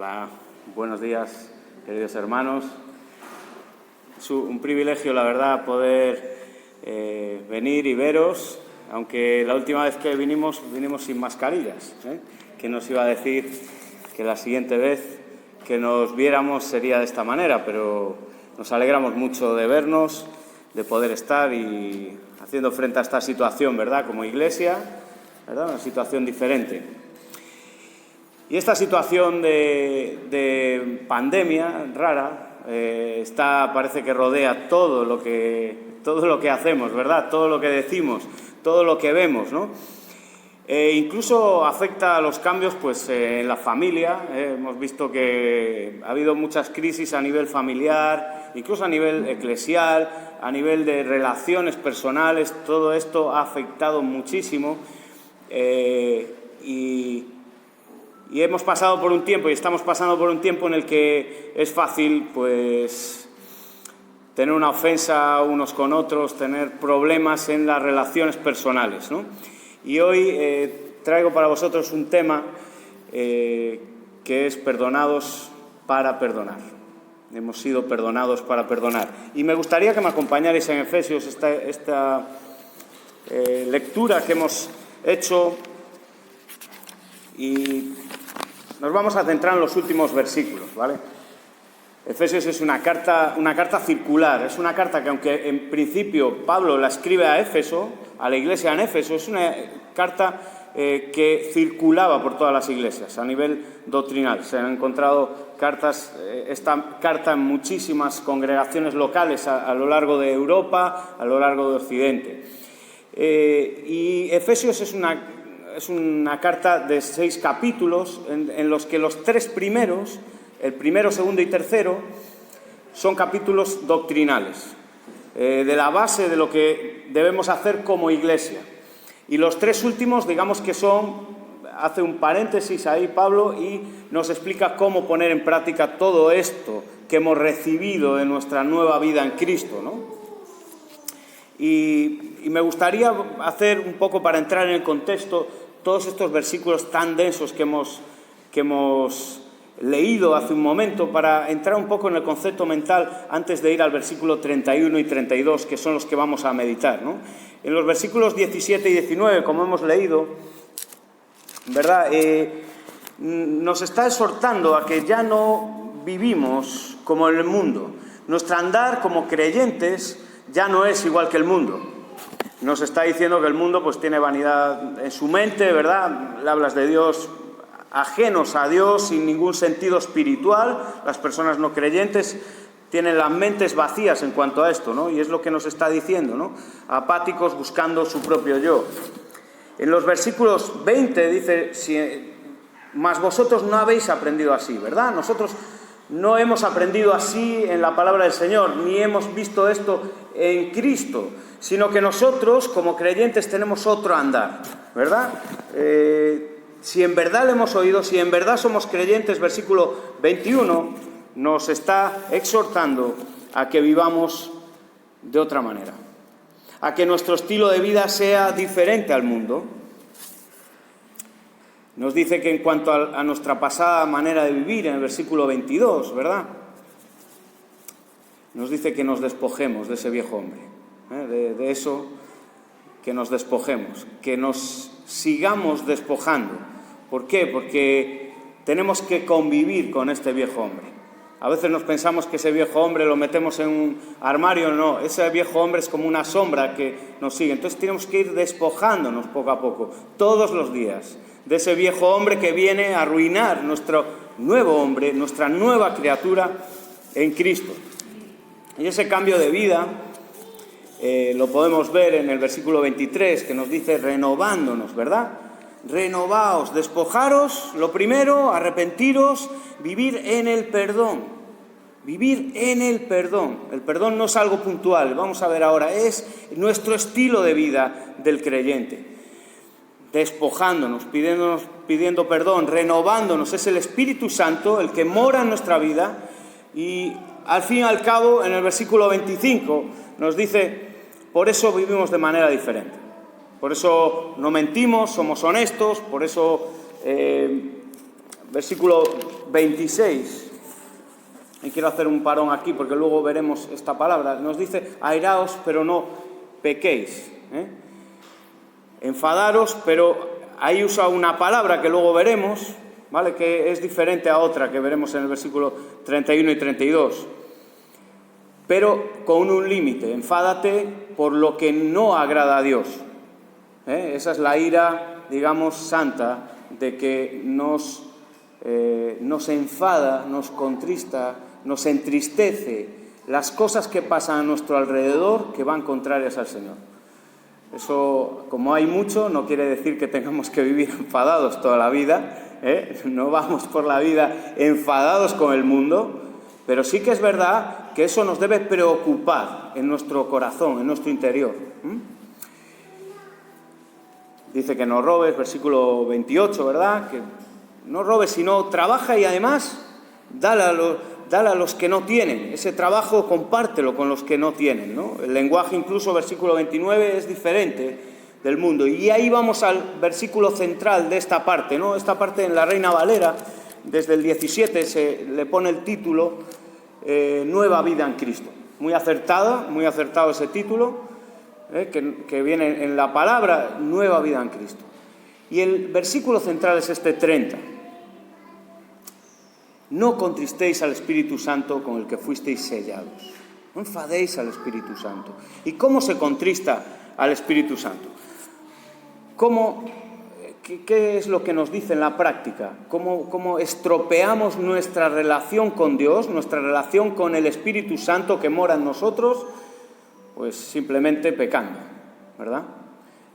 Hola, buenos días, queridos hermanos. Es un privilegio, la verdad, poder venir y veros, aunque la última vez que vinimos sin mascarillas. ¿Quién nos iba a decir que la siguiente vez que nos viéramos sería de esta manera? Pero nos alegramos mucho de vernos, de poder estar y haciendo frente a esta situación, ¿verdad? Como iglesia, ¿verdad? Una situación diferente. Y esta situación de pandemia rara parece que rodea todo lo que hacemos, ¿verdad? Todo lo que decimos, todo lo que vemos, ¿no? Incluso afecta a los cambios pues, en la familia. Hemos visto que ha habido muchas crisis a nivel familiar, incluso a nivel eclesial, a nivel de relaciones personales. Todo esto ha afectado muchísimo y hemos pasado por un tiempo y estamos pasando por un tiempo en el que es fácil pues tener una ofensa unos con otros, tener problemas en las relaciones personales, ¿no? Y hoy traigo para vosotros un tema que es perdonados para perdonar. Hemos sido perdonados para perdonar. Y me gustaría que me acompañarais en Efesios, esta lectura que hemos hecho, y nos vamos a centrar en los últimos versículos, ¿vale? Efesios es una carta circular, es una carta que, aunque en principio Pablo la escribe a Éfeso, a la iglesia en Éfeso, es una carta que circulaba por todas las iglesias a nivel doctrinal. Se han encontrado esta carta en muchísimas congregaciones locales a lo largo de Europa, a lo largo de Occidente. Y Efesios es una carta de 6 capítulos en los que los 3 primeros, el primero, segundo y tercero, son capítulos doctrinales, de la base de lo que debemos hacer como iglesia. Y los 3 últimos, digamos que hace un paréntesis ahí Pablo y nos explica cómo poner en práctica todo esto que hemos recibido de nuestra nueva vida en Cristo, ¿no? Y me gustaría hacer un poco, para entrar en el contexto, todos estos versículos tan densos que hemos leído hace un momento, para entrar un poco en el concepto mental antes de ir al versículo 31 y 32, que son los que vamos a meditar, ¿no? En los versículos 17 y 19, como hemos leído, ¿verdad? Nos está exhortando a que ya no vivimos como en el mundo. Nuestro andar como creyentes ya no es igual que el mundo. Nos está diciendo que el mundo pues tiene vanidad en su mente, ¿verdad? Le hablas de Dios ajenos a Dios, sin ningún sentido espiritual. Las personas no creyentes tienen las mentes vacías en cuanto a esto, ¿no? Y es lo que nos está diciendo, ¿no? Apáticos, buscando su propio yo. En los versículos 20 dice, mas vosotros no habéis aprendido así, ¿verdad? Nosotros no hemos aprendido así en la palabra del Señor, ni hemos visto esto en Cristo, sino que nosotros, como creyentes, tenemos otro andar, ¿verdad? Si en verdad le hemos oído, si en verdad somos creyentes, versículo 21, nos está exhortando a que vivamos de otra manera, a que nuestro estilo de vida sea diferente al mundo. Nos dice que en cuanto a nuestra pasada manera de vivir, en el versículo 22, ¿verdad? Nos dice que nos despojemos de ese viejo hombre, de eso, que nos despojemos, que nos sigamos despojando. ¿Por qué? Porque tenemos que convivir con este viejo hombre. A veces nos pensamos que ese viejo hombre lo metemos en un armario. No, ese viejo hombre es como una sombra que nos sigue. Entonces tenemos que ir despojándonos poco a poco, todos los días, de ese viejo hombre que viene a arruinar nuestro nuevo hombre, nuestra nueva criatura en Cristo. Y ese cambio de vida lo podemos ver en el versículo 23, que nos dice renovándonos, ¿verdad? Renovaos, despojaros, lo primero, arrepentiros, vivir en el perdón. Vivir en el perdón. El perdón no es algo puntual, vamos a ver ahora, es nuestro estilo de vida del creyente. Despojándonos, pidiendo perdón, renovándonos. Es el Espíritu Santo el que mora en nuestra vida. Y al fin y al cabo, en el versículo 25, nos dice, por eso vivimos de manera diferente. Por eso no mentimos, somos honestos, por eso versículo 26. Y quiero hacer un parón aquí porque luego veremos esta palabra. Nos dice, airaos, pero no pequéis. Enfadaros, pero ahí usa una palabra que luego veremos, ¿vale? Que es diferente a otra que veremos en el versículo 31 y 32. Pero con un límite, enfádate por lo que no agrada a Dios. Esa es la ira, digamos, santa, de que nos enfada, nos contrista, nos entristece las cosas que pasan a nuestro alrededor que van contrarias al Señor. Eso, como hay mucho, no quiere decir que tengamos que vivir enfadados toda la vida, No vamos por la vida enfadados con el mundo, pero sí que es verdad que eso nos debe preocupar en nuestro corazón, en nuestro interior. Dice que no robes, versículo 28, ¿verdad? Que no robes, sino trabaja y además dale a los que no tienen. Ese trabajo compártelo con los que no tienen, ¿no? El lenguaje incluso, versículo 29, es diferente del mundo. Y ahí vamos al versículo central de esta parte, ¿no? Esta parte en la Reina Valera, desde el 17, se le pone el título Nueva vida en Cristo. Muy acertado ese título, que viene en la palabra Nueva vida en Cristo. Y el versículo central es este 30. No contristéis al Espíritu Santo con el que fuisteis sellados. No enfadéis al Espíritu Santo. ¿Y cómo se contrista al Espíritu Santo? ¿Qué es lo que nos dice en la práctica? ¿Cómo estropeamos nuestra relación con Dios, nuestra relación con el Espíritu Santo que mora en nosotros? Pues simplemente pecando, ¿verdad?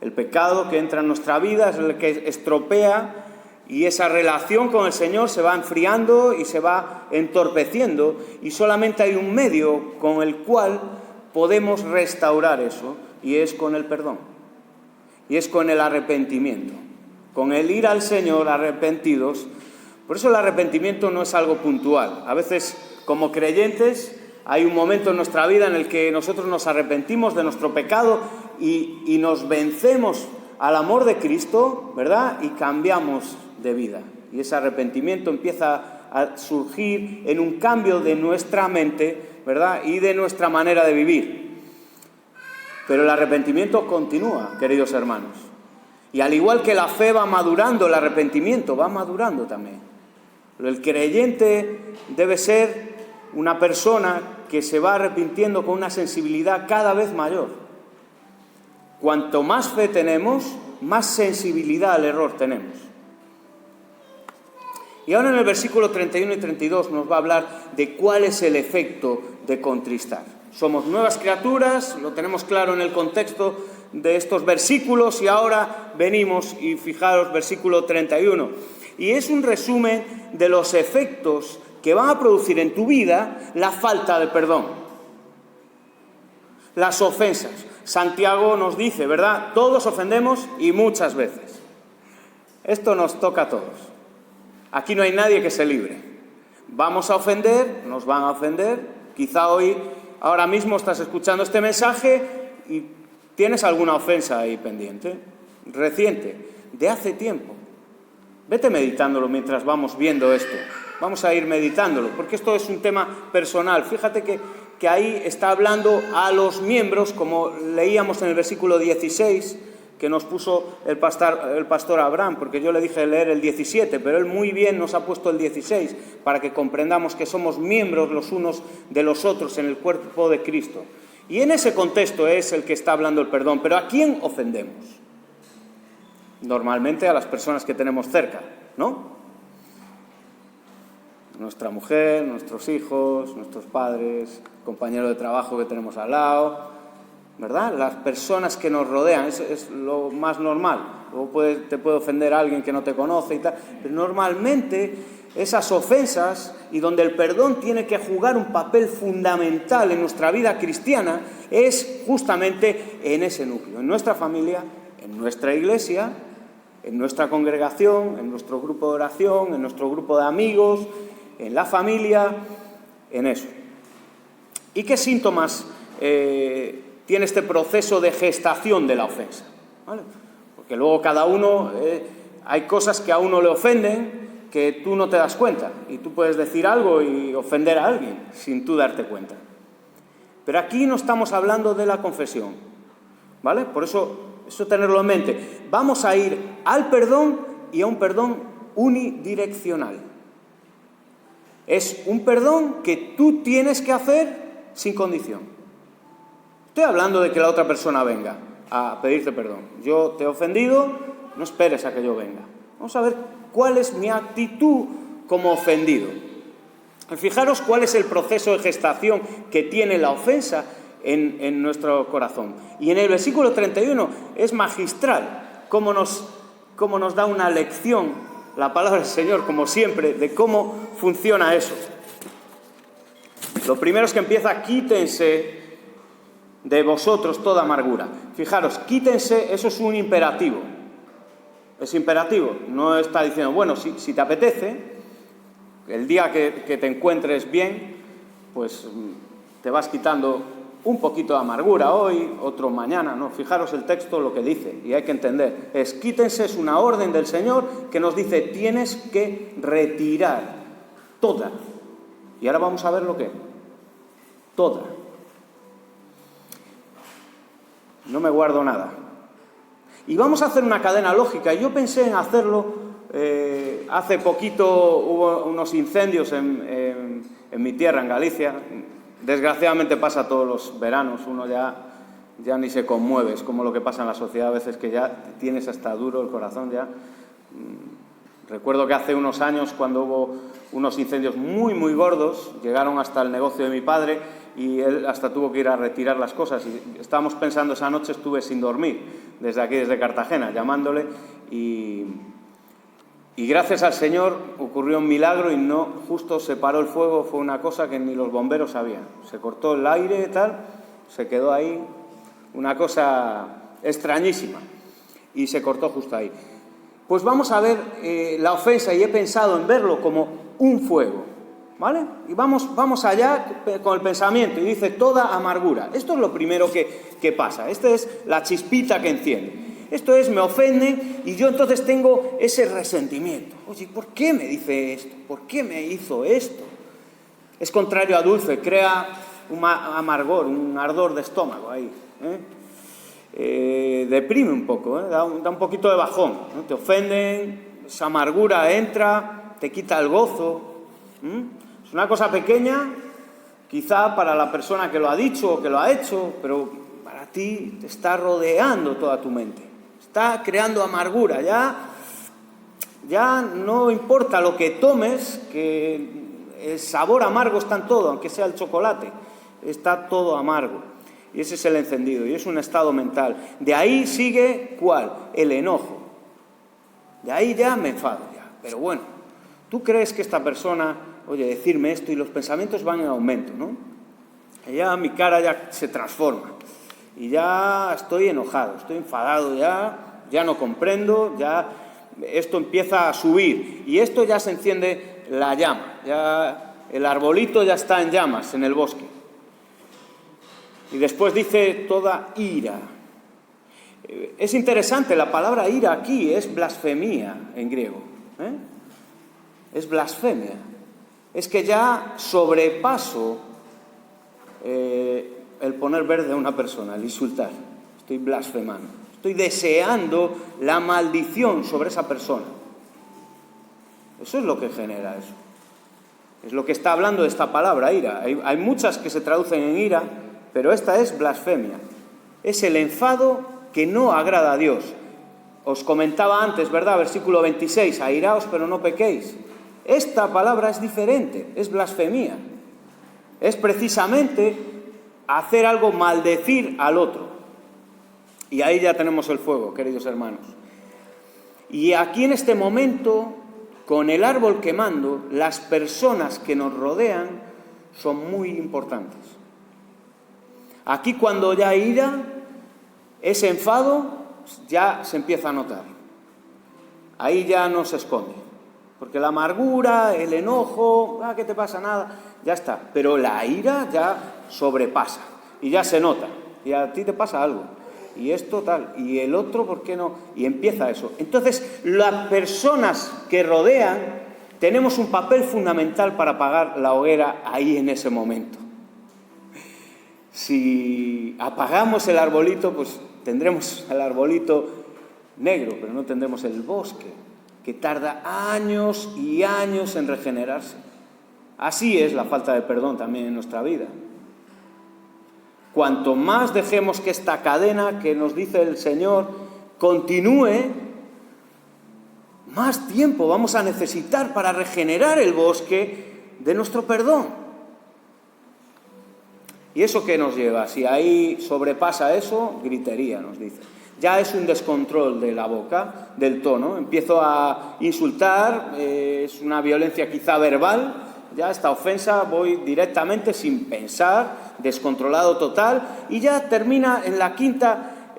El pecado que entra en nuestra vida es el que estropea, y esa relación con el Señor se va enfriando y se va entorpeciendo, y solamente hay un medio con el cual podemos restaurar eso, y es con el perdón, y es con el arrepentimiento, con el ir al Señor arrepentidos. Por eso el arrepentimiento no es algo puntual. A veces, como creyentes, hay un momento en nuestra vida en el que nosotros nos arrepentimos de nuestro pecado y nos vencemos al amor de Cristo, ¿verdad? Y cambiamos de vida. Y ese arrepentimiento empieza a surgir en un cambio de nuestra mente, ¿verdad? Y de nuestra manera de vivir. Pero el arrepentimiento continúa, queridos hermanos. Y al igual que la fe va madurando, el arrepentimiento va madurando también. Pero el creyente debe ser una persona que se va arrepintiendo con una sensibilidad cada vez mayor. Cuanto más fe tenemos, más sensibilidad al error tenemos. Y ahora en el versículo 31 y 32 nos va a hablar de cuál es el efecto de contristar. Somos nuevas criaturas, lo tenemos claro en el contexto de estos versículos, y ahora venimos y fijaros versículo 31. Y es un resumen de los efectos que van a producir en tu vida la falta de perdón. Las ofensas. Santiago nos dice, ¿verdad? Todos ofendemos y muchas veces. Esto nos toca a todos. Aquí no hay nadie que se libre. Vamos a ofender, nos van a ofender. Quizá ahora mismo estás escuchando este mensaje y tienes alguna ofensa ahí pendiente, reciente, de hace tiempo. Vete meditándolo mientras vamos viendo esto. Vamos a ir meditándolo, porque esto es un tema personal. Fíjate que ahí está hablando a los miembros, como leíamos en el versículo 16, que nos puso el pastor Abraham, porque yo le dije leer el 17, pero él muy bien nos ha puesto el 16, para que comprendamos que somos miembros los unos de los otros en el cuerpo de Cristo. Y en ese contexto es el que está hablando el perdón. Pero ¿a quién ofendemos? Normalmente a las personas que tenemos cerca, ¿no? Nuestra mujer, nuestros hijos, nuestros padres, compañeros de trabajo que tenemos al lado, ¿verdad? Las personas que nos rodean, es lo más normal. Luego te puede ofender a alguien que no te conoce y tal, pero normalmente esas ofensas, y donde el perdón tiene que jugar un papel fundamental en nuestra vida cristiana, es justamente en ese núcleo, en nuestra familia, en nuestra iglesia, en nuestra congregación, en nuestro grupo de oración, en nuestro grupo de amigos, en la familia, en eso. ¿Y qué síntomas tiene este proceso de gestación de la ofensa? ¿Vale? Porque luego cada uno, hay cosas que a uno le ofenden, que tú no te das cuenta y tú puedes decir algo y ofender a alguien sin tú darte cuenta. Pero aquí no estamos hablando de la confesión, ¿vale? Por eso tenerlo en mente. Vamos a ir al perdón y a un perdón unidireccional. Es un perdón que tú tienes que hacer sin condición. Estoy hablando de que la otra persona venga a pedirte perdón. Yo te he ofendido, no esperes a que yo venga. Vamos a ver cuál es mi actitud como ofendido. Fijaros cuál es el proceso de gestación que tiene la ofensa en nuestro corazón. Y en el versículo 31 es magistral cómo nos da una lección la palabra del Señor, como siempre, de cómo funciona eso. Lo primero es que empieza: quítense de vosotros toda amargura. Fijaros, quítense, eso es un imperativo. Es imperativo, no está diciendo, bueno, si te apetece, el día que te encuentres bien, pues te vas quitando un poquito de amargura hoy, otro mañana, ¿no? Fijaros el texto, lo que dice, y hay que entender. Quítense, es una orden del Señor que nos dice, tienes que retirar toda. Y ahora vamos a ver lo que es. Toda. No me guardo nada. Y vamos a hacer una cadena lógica. Yo pensé en hacerlo, hace poquito hubo unos incendios en mi tierra, en Galicia. Desgraciadamente pasa todos los veranos, uno ya ni se conmueve, es como lo que pasa en la sociedad a veces, que ya tienes hasta duro el corazón ya. Recuerdo que hace unos años, cuando hubo unos incendios muy, muy gordos, llegaron hasta el negocio de mi padre y él hasta tuvo que ir a retirar las cosas. Y estábamos pensando, esa noche estuve sin dormir, desde aquí, desde Cartagena, llamándole, y gracias al Señor ocurrió un milagro y no justo se paró el fuego. Fue una cosa que ni los bomberos sabían. Se cortó el aire y tal, se quedó ahí, una cosa extrañísima, y se cortó justo ahí. Pues vamos a ver la ofensa, y he pensado en verlo como un fuego, ¿vale? Y vamos allá con el pensamiento, y dice toda amargura. Esto es lo primero que pasa, esta es la chispita que enciende. Esto es, me ofenden y yo entonces tengo ese resentimiento. Oye, ¿por qué me dice esto? ¿Por qué me hizo esto? Es contrario a dulce, crea un amargor, un ardor de estómago ahí. Deprime un poco, da un poquito de bajón, ¿no? Te ofenden, esa amargura entra, te quita el gozo. Es una cosa pequeña, quizá para la persona que lo ha dicho o que lo ha hecho, pero para ti te está rodeando toda tu mente. Está creando amargura, ya no importa lo que tomes, que el sabor amargo está en todo, aunque sea el chocolate, está todo amargo. Y ese es el encendido, y es un estado mental. De ahí sigue, ¿cuál? El enojo. De ahí ya me enfado, ya. Pero bueno, ¿tú crees que esta persona, oye, decirme esto, y los pensamientos van en aumento, ¿no? Y ya mi cara ya se transforma. Y ya estoy enojado, estoy enfadado, ya no comprendo, ya esto empieza a subir. Y esto ya se enciende la llama, ya el arbolito ya está en llamas en el bosque. Y después dice toda ira. Es interesante, la palabra ira aquí es blasfemia en griego. Es blasfemia. Es que ya sobrepaso el poner verde a una persona, el insultar. Estoy blasfemando. Estoy deseando la maldición sobre esa persona. Eso es lo que genera eso. Es lo que está hablando de esta palabra, ira. Hay muchas que se traducen en ira, pero esta es blasfemia. Es el enfado que no agrada a Dios. Os comentaba antes, ¿verdad? Versículo 26, airaos pero no pequéis. Esta palabra es diferente, es blasfemia. Es precisamente hacer algo, maldecir al otro. Y ahí ya tenemos el fuego, queridos hermanos. Y aquí en este momento, con el árbol quemando, las personas que nos rodean son muy importantes. Aquí cuando ya hay ira, ese enfado ya se empieza a notar. Ahí ya no se esconde. Porque la amargura, el enojo, ¿qué te pasa? Nada, ya está. Pero la ira ya sobrepasa y ya se nota. Y a ti te pasa algo. Y esto tal, y el otro, ¿por qué no? Y empieza eso. Entonces, las personas que rodean tenemos un papel fundamental para apagar la hoguera ahí en ese momento. Si apagamos el arbolito, pues tendremos el arbolito negro, pero no tendremos el bosque, que tarda años y años en regenerarse. Así es la falta de perdón también en nuestra vida. Cuanto más dejemos que esta cadena que nos dice el Señor continúe, más tiempo vamos a necesitar para regenerar el bosque de nuestro perdón. ¿Y eso qué nos lleva? Si ahí sobrepasa eso, gritería, nos dice. Ya es un descontrol de la boca, del tono. Empiezo a insultar, es una violencia quizá verbal. Ya esta ofensa voy directamente sin pensar, descontrolado total. Y ya termina en la quinta,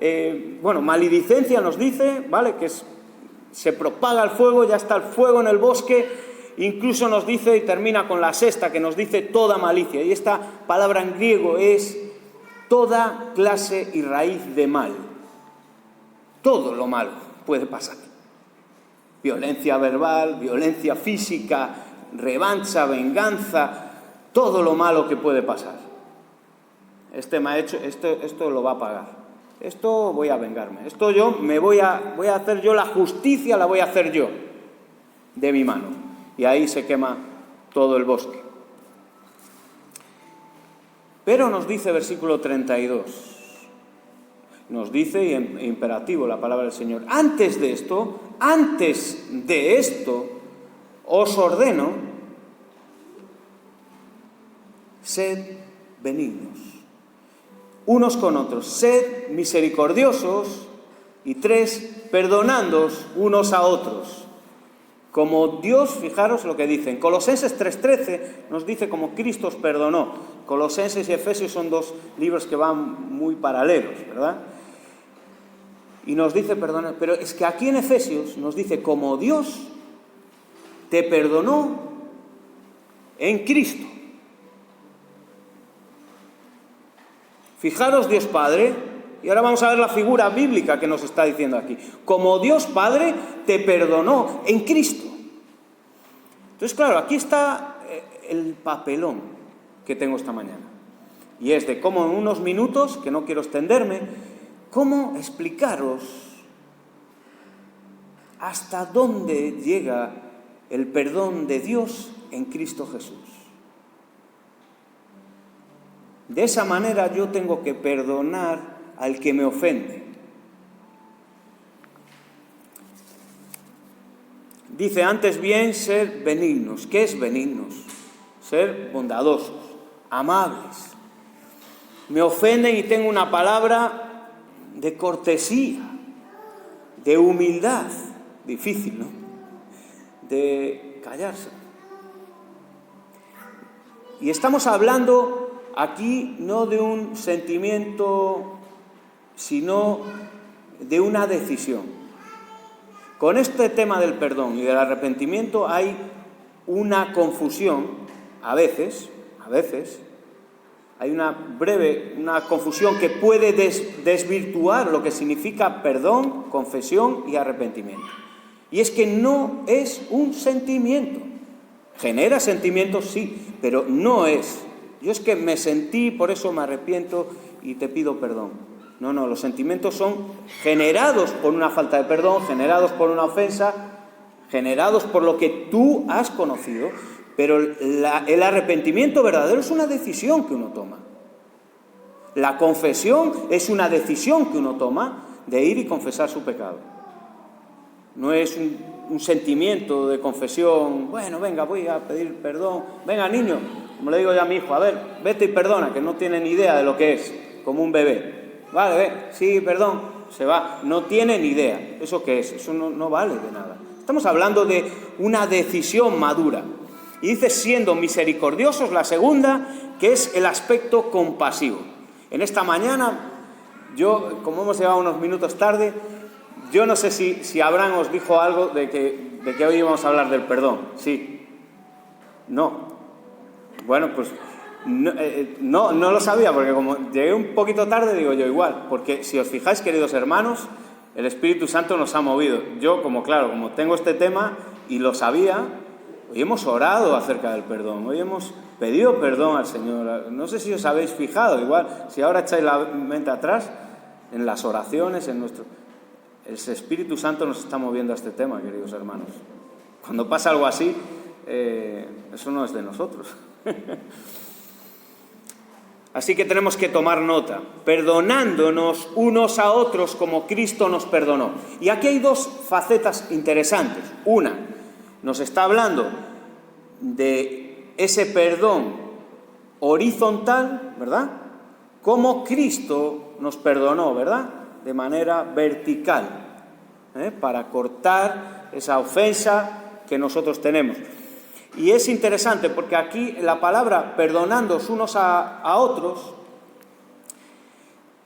maledicencia nos dice, ¿vale? Que se propaga el fuego, ya está el fuego en el bosque. Incluso nos dice, y termina con la sexta, que nos dice toda malicia. Y esta palabra en griego es toda clase y raíz de mal. Todo lo malo puede pasar. Violencia verbal, violencia física, revancha, venganza, todo lo malo que puede pasar. Este me ha hecho, esto lo va a pagar. Esto voy a vengarme. Esto yo voy a hacer yo la justicia, la voy a hacer yo de mi mano. Y ahí se quema todo el bosque. Pero nos dice versículo 32, nos dice, y imperativo la palabra del Señor, antes de esto, os ordeno, sed benignos, unos con otros, sed misericordiosos, y 3, perdonándoos unos a otros. Como Dios, fijaros lo que dice, en Colosenses 3:13 nos dice como Cristo os perdonó. Colosenses y Efesios son dos libros que van muy paralelos, ¿verdad? Y nos dice perdonar, pero es que aquí en Efesios nos dice como Dios te perdonó en Cristo. Fijaros Dios Padre, y ahora vamos a ver la figura bíblica que nos está diciendo aquí. Como Dios Padre te perdonó en Cristo. Entonces, claro, aquí está el papelón que tengo esta mañana. Y es de cómo en unos minutos, que no quiero extenderme, cómo explicaros hasta dónde llega el perdón de Dios en Cristo Jesús. De esa manera yo tengo que perdonar al que me ofende. Dice antes bien ser benignos. ¿Qué es benignos? Ser bondadosos, amables. Me ofenden y tengo una palabra de cortesía, de humildad, difícil, ¿no? De callarse. Y estamos hablando aquí no de un sentimiento, sino de una decisión. Con este tema del perdón y del arrepentimiento hay una confusión, a veces, hay una confusión que puede desvirtuar lo que significa perdón, confesión y arrepentimiento. Y es que no es un sentimiento. Genera sentimientos, sí, pero no es. Yo es que me sentí, por eso me arrepiento y te pido perdón. No, los sentimientos son generados por una falta de perdón, generados por una ofensa, generados por lo que tú has conocido, pero el arrepentimiento verdadero es una decisión que uno toma. La confesión es una decisión que uno toma de ir y confesar su pecado. No es un sentimiento de confesión, bueno, venga, voy a pedir perdón, venga niño, como le digo yo a mi hijo, a ver, vete y perdona, que no tiene ni idea de lo que es, como un bebé. Vale, ve, sí, perdón, se va, no tiene ni idea. ¿Eso qué es? Eso no vale de nada. Estamos hablando de una decisión madura. Y dice siendo misericordiosos, la segunda, que es el aspecto compasivo. En esta mañana, yo, como hemos llegado unos minutos tarde, yo no sé si Abraham os dijo algo de que hoy íbamos a hablar del perdón. Sí. No. Bueno, pues no lo sabía, porque como llegué un poquito tarde, digo yo igual, porque si os fijáis, queridos hermanos, el Espíritu Santo nos ha movido. Yo, como tengo este tema y lo sabía, Hoy hemos orado acerca del perdón, hoy hemos pedido perdón al Señor. No sé si os habéis fijado, igual, si ahora echáis la mente atrás, en las oraciones, el Espíritu Santo nos está moviendo a este tema, queridos hermanos. Cuando pasa algo así, eso no es de nosotros. Así que tenemos que tomar nota, perdonándonos unos a otros como Cristo nos perdonó. Y aquí hay dos facetas interesantes. Una, nos está hablando de ese perdón horizontal, ¿verdad? Como Cristo nos perdonó, ¿verdad? De manera vertical, para cortar esa ofensa que nosotros tenemos. Y es interesante porque aquí la palabra perdonándoos unos a otros,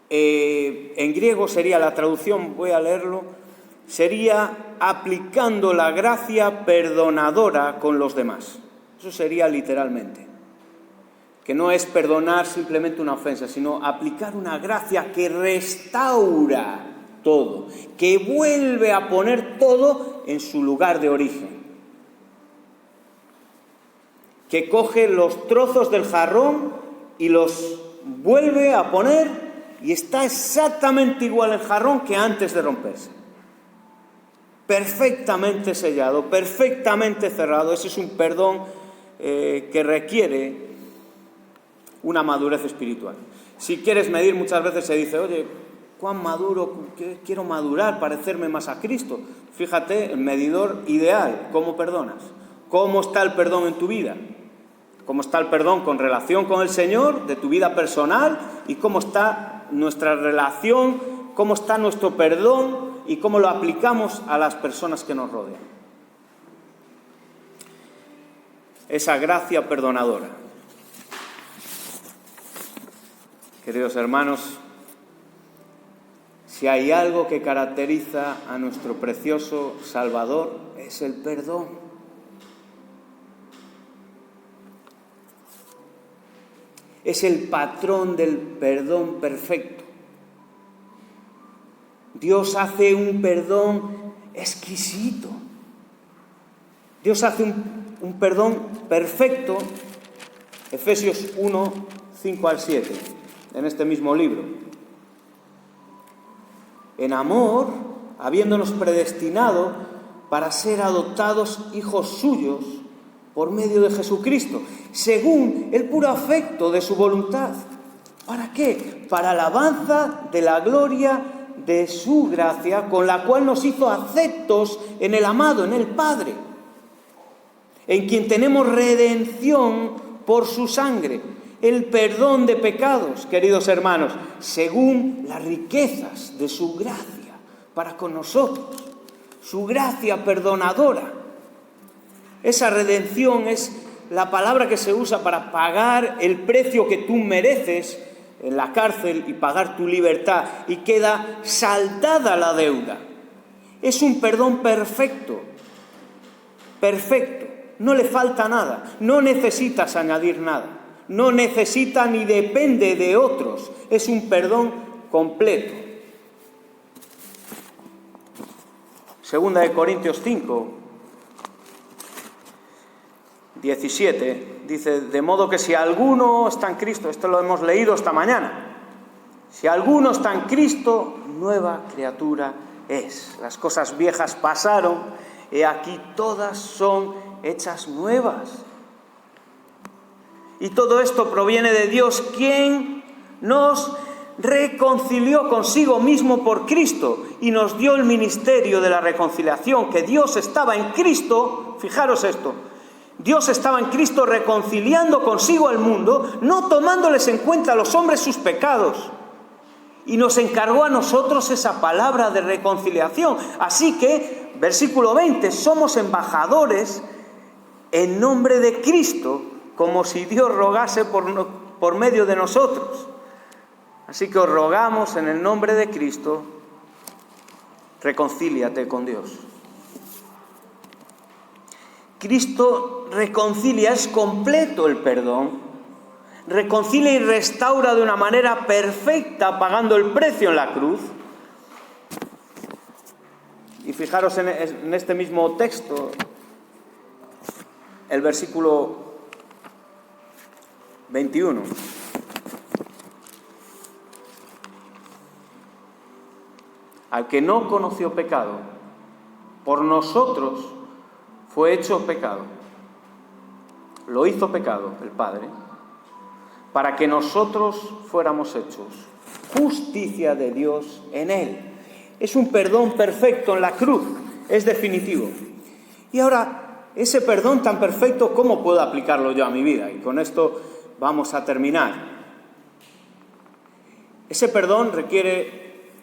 en griego sería la traducción, voy a leerlo, sería aplicando la gracia perdonadora con los demás. Eso sería literalmente. Que no es perdonar simplemente una ofensa, sino aplicar una gracia que restaura todo, que vuelve a poner todo en su lugar de origen. Que coge los trozos del jarrón y los vuelve a poner y está exactamente igual el jarrón que antes de romperse. Perfectamente sellado, perfectamente cerrado. Ese es un perdón que requiere una madurez espiritual. Si quieres medir, muchas veces se dice, oye, ¿cuán maduro? Quiero madurar, parecerme más a Cristo. Fíjate, el medidor ideal, ¿cómo perdonas? ¿Cómo está el perdón en tu vida? ¿Cómo está el perdón con relación con el Señor, de tu vida personal? ¿Y cómo está nuestra relación? ¿Cómo está nuestro perdón? ¿Y cómo lo aplicamos a las personas que nos rodean? Esa gracia perdonadora. Queridos hermanos, si hay algo que caracteriza a nuestro precioso Salvador, es el perdón. Es el patrón del perdón perfecto. Dios hace un perdón exquisito. Dios hace un perdón perfecto. Efesios 1, 5 al 7, en este mismo libro. En amor, habiéndonos predestinado para ser adoptados hijos suyos por medio de Jesucristo, según el puro afecto de su voluntad. ¿Para qué? Para alabanza de la gloria de su gracia, con la cual nos hizo aceptos en el amado, en el Padre, en quien tenemos redención por su sangre, el perdón de pecados, queridos hermanos, según las riquezas de su gracia para con nosotros, su gracia perdonadora. Esa redención es la palabra que se usa para pagar el precio que tú mereces en la cárcel y pagar tu libertad, y queda saldada la deuda. Es un perdón perfecto, perfecto, no le falta nada, no necesitas añadir nada, no necesita ni depende de otros, es un perdón completo. Segunda de Corintios 5, 17, dice, de modo que si alguno está en Cristo, esto lo hemos leído esta mañana, si alguno está en Cristo, nueva criatura es. Las cosas viejas pasaron, he aquí todas son hechas nuevas. Y todo esto proviene de Dios, quien nos reconcilió consigo mismo por Cristo y nos dio el ministerio de la reconciliación, que Dios estaba en Cristo, fijaros esto, Dios estaba en Cristo reconciliando consigo al mundo, no tomándoles en cuenta a los hombres sus pecados. Y nos encargó a nosotros esa palabra de reconciliación. Así que, versículo 20, somos embajadores en nombre de Cristo, como si Dios rogase por medio de nosotros. Así que os rogamos en el nombre de Cristo, reconcíliate con Dios. Cristo reconcilia, es completo el perdón, reconcilia y restaura de una manera perfecta, pagando el precio en la cruz. Y fijaros en este mismo texto, el versículo 21. Al que no conoció pecado, por nosotros fue hecho pecado. Lo hizo pecado el Padre, para que nosotros fuéramos hechos justicia de Dios en Él. Es un perdón perfecto en la cruz, es definitivo. Y ahora, ese perdón tan perfecto, ¿cómo puedo aplicarlo yo a mi vida? Y con esto vamos a terminar. Ese perdón requiere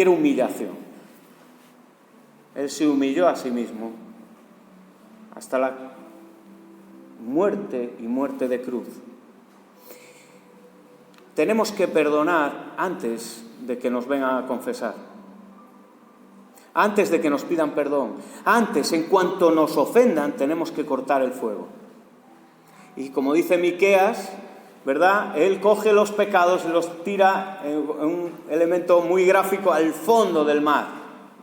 humillación. Él se humilló a sí mismo hasta la muerte y muerte de cruz. Tenemos que perdonar antes de que nos vengan a confesar, antes de que nos pidan perdón, antes, en cuanto nos ofendan, tenemos que cortar el fuego. Y como dice Miqueas, ¿verdad? Él coge los pecados y los tira en un elemento muy gráfico al fondo del mar,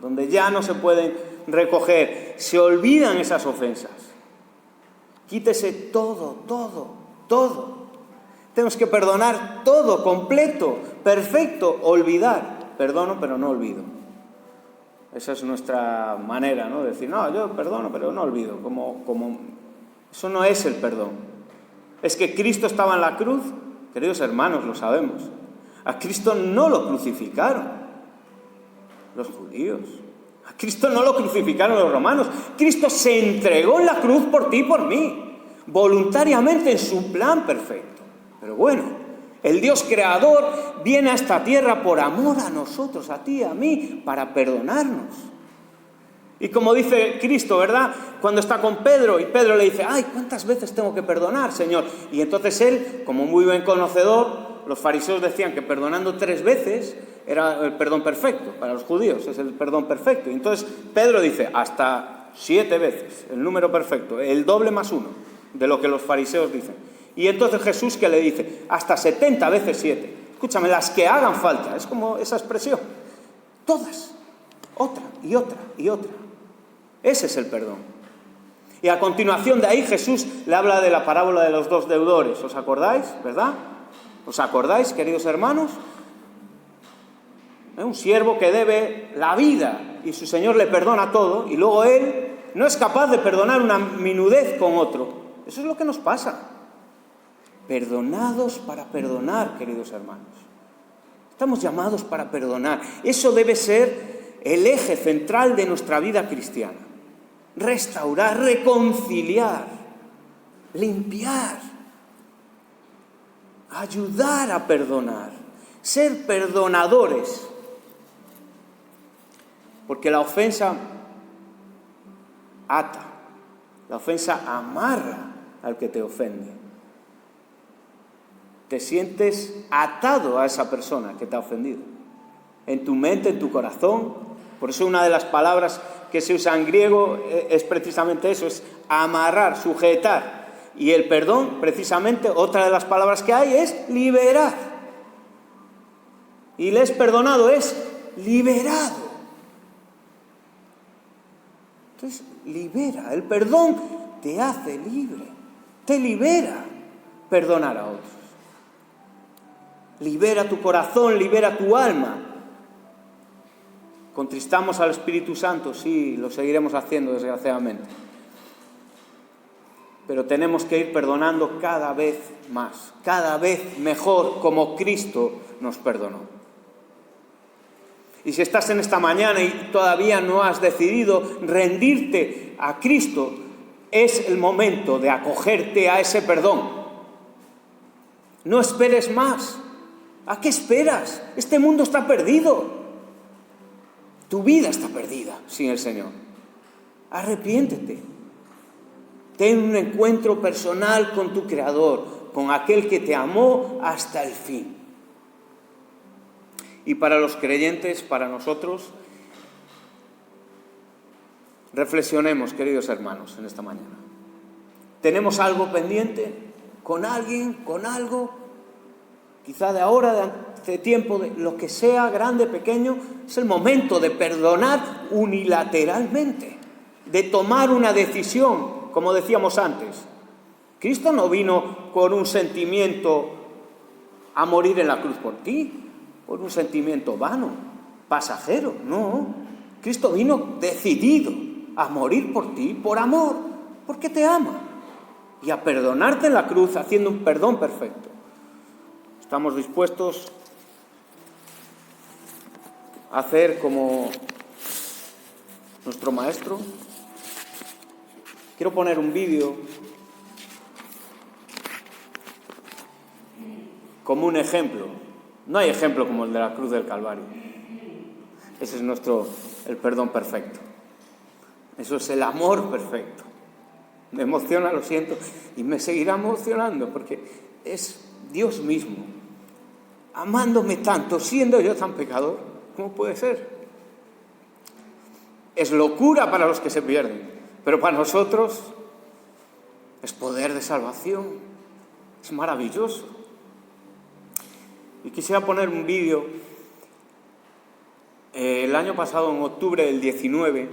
donde ya no se pueden recoger, se olvidan esas ofensas. Quítese todo. Tenemos que perdonar todo, completo, perfecto, olvidar. Perdono, pero no olvido. Esa es nuestra manera, ¿no? De decir, no, yo perdono, pero no olvido. Eso no es el perdón. Es que Cristo estaba en la cruz, queridos hermanos, lo sabemos. A Cristo no lo crucificaron los judíos. A Cristo no lo crucificaron los romanos. Cristo se entregó en la cruz por ti y por mí, voluntariamente en su plan perfecto. Pero bueno, el Dios creador viene a esta tierra por amor a nosotros, a ti, a mí, para perdonarnos. Y como dice Cristo, ¿verdad? Cuando está con Pedro y Pedro le dice, ay, ¿cuántas veces tengo que perdonar, Señor? Y entonces él, como muy buen conocedor, los fariseos decían que perdonando 3 veces era el perdón perfecto. Para los judíos es el perdón perfecto. Y entonces Pedro dice, hasta 7 veces, el número perfecto, el doble más 1 de lo que los fariseos dicen. Y entonces Jesús, que le dice, hasta 70 veces 7. Escúchame, las que hagan falta. Es como esa expresión. Todas. Otra y otra y otra. Ese es el perdón. Y a continuación de ahí Jesús le habla de la parábola de los 2 deudores. ¿Os acordáis? ¿Verdad? ¿Os acordáis, queridos hermanos? Un siervo que debe la vida y su señor le perdona todo y luego él no es capaz de perdonar una minudez con otro. Eso es lo que nos pasa. Perdonados para perdonar, queridos hermanos. Estamos llamados para perdonar. Eso debe ser el eje central de nuestra vida cristiana. Restaurar, reconciliar, limpiar, ayudar a perdonar, ser perdonadores. Porque la ofensa ata, la ofensa amarra al que te ofende. Te sientes atado a esa persona que te ha ofendido. En tu mente, en tu corazón. Por eso una de las palabras que se usa en griego es precisamente eso, es amarrar, sujetar. Y el perdón, precisamente, otra de las palabras que hay es liberar. Y le es perdonado, es liberado. Entonces, libera. El perdón te hace libre. Te libera perdonar a otros. Libera tu corazón, libera tu alma. ¿Contristamos al Espíritu Santo? Sí, lo seguiremos haciendo, desgraciadamente. Pero tenemos que ir perdonando cada vez más, cada vez mejor, como Cristo nos perdonó. Y si estás en esta mañana y todavía no has decidido rendirte a Cristo, es el momento de acogerte a ese perdón. No esperes más. ¿A qué esperas? Este mundo está perdido. Tu vida está perdida sin el Señor. Arrepiéntete. Ten un encuentro personal con tu Creador, con aquel que te amó hasta el fin. Y para los creyentes, para nosotros, reflexionemos, queridos hermanos, en esta mañana. ¿Tenemos algo pendiente con alguien, con algo? Quizá de ahora, de hace tiempo, de lo que sea, grande, pequeño, es el momento de perdonar unilateralmente, de tomar una decisión como decíamos antes, Cristo no vino con un sentimiento a morir en la cruz por ti, por un sentimiento vano, pasajero, no. Cristo vino decidido a morir por ti, por amor, porque te ama, y a perdonarte en la cruz haciendo un perdón perfecto. ¿Estamos dispuestos a hacer como nuestro Maestro? Quiero poner un vídeo como un ejemplo. No hay ejemplo como el de la cruz del Calvario. Ese es el perdón perfecto. Eso es el amor perfecto. Me emociona, lo siento, y me seguirá emocionando porque es Dios mismo, amándome tanto, siendo yo tan pecador. ¿Cómo puede ser? Es locura para los que se pierden, pero para nosotros es poder de salvación. Es maravilloso. Y quisiera poner un vídeo. El año pasado, en octubre del 19,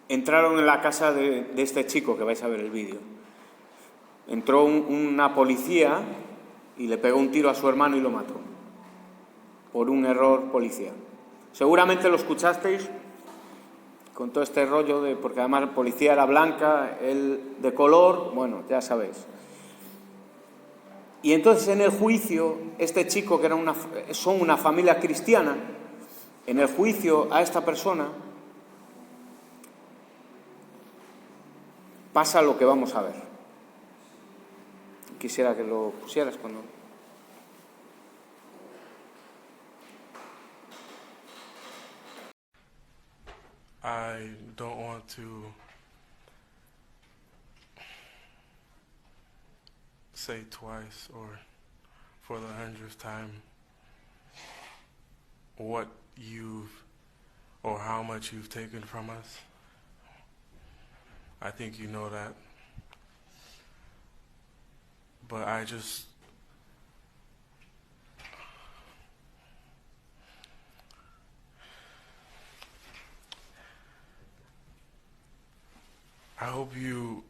entraron en la casa de este chico, que vais a ver el vídeo. Entró una policía y le pegó un tiro a su hermano y lo mató, por un error policial. Seguramente lo escuchasteis con todo este rollo porque además la policía era blanca, él de color, bueno, ya sabéis. Y entonces en el juicio, este chico, que son una familia cristiana, en el juicio a esta persona pasa lo que vamos a ver. Quisiera que lo pusieras cuando... I don't want to say twice or for the 100th time what you've or how much you've taken from us. I think you know that. But I hope you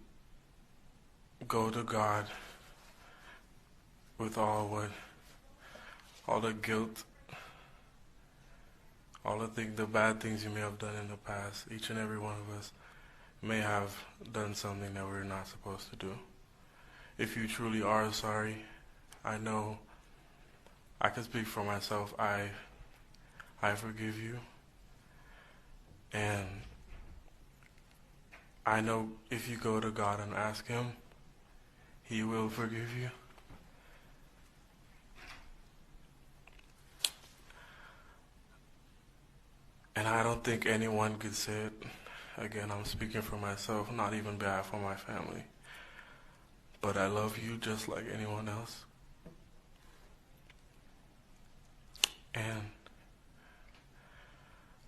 go to God with all the guilt, all the bad things you may have done in the past. Each and every one of us may have done something that we're not supposed to do. If you truly are sorry, I know I can speak for myself. I forgive you. And I know if you go to God and ask Him, He will forgive you. And I don't think anyone could say it. Again, I'm speaking for myself, not even behalf of my family. But I love you just like anyone else. And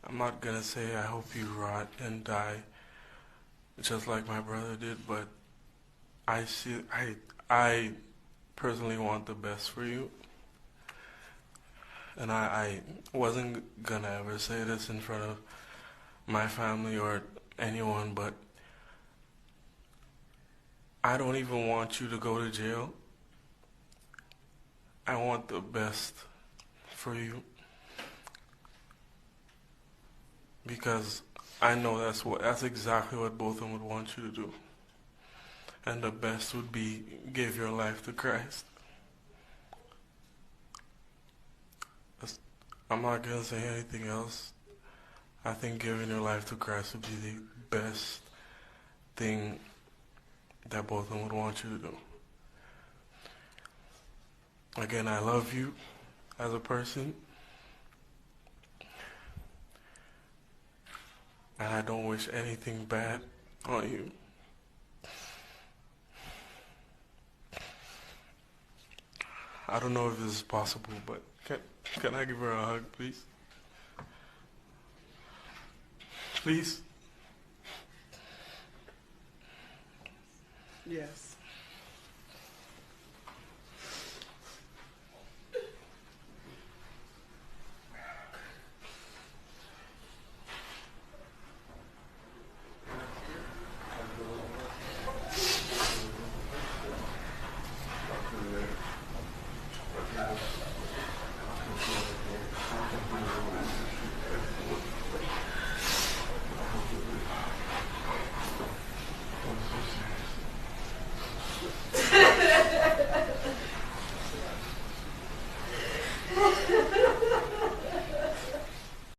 I'm not gonna say I hope you rot and die just like my brother did, but I personally want the best for you. And I wasn't gonna ever say this in front of my family or anyone, but I don't even want you to go to jail. I want the best for you. Because I know that's exactly what both of them would want you to do. And the best would be give your life to Christ. I'm not going to say anything else. I think giving your life to Christ would be the best thing that both of them would want you to do. Again, I love you as a person. And I don't wish anything bad on you. I don't know if this is possible, but can I give her a hug, please? Please? Yes.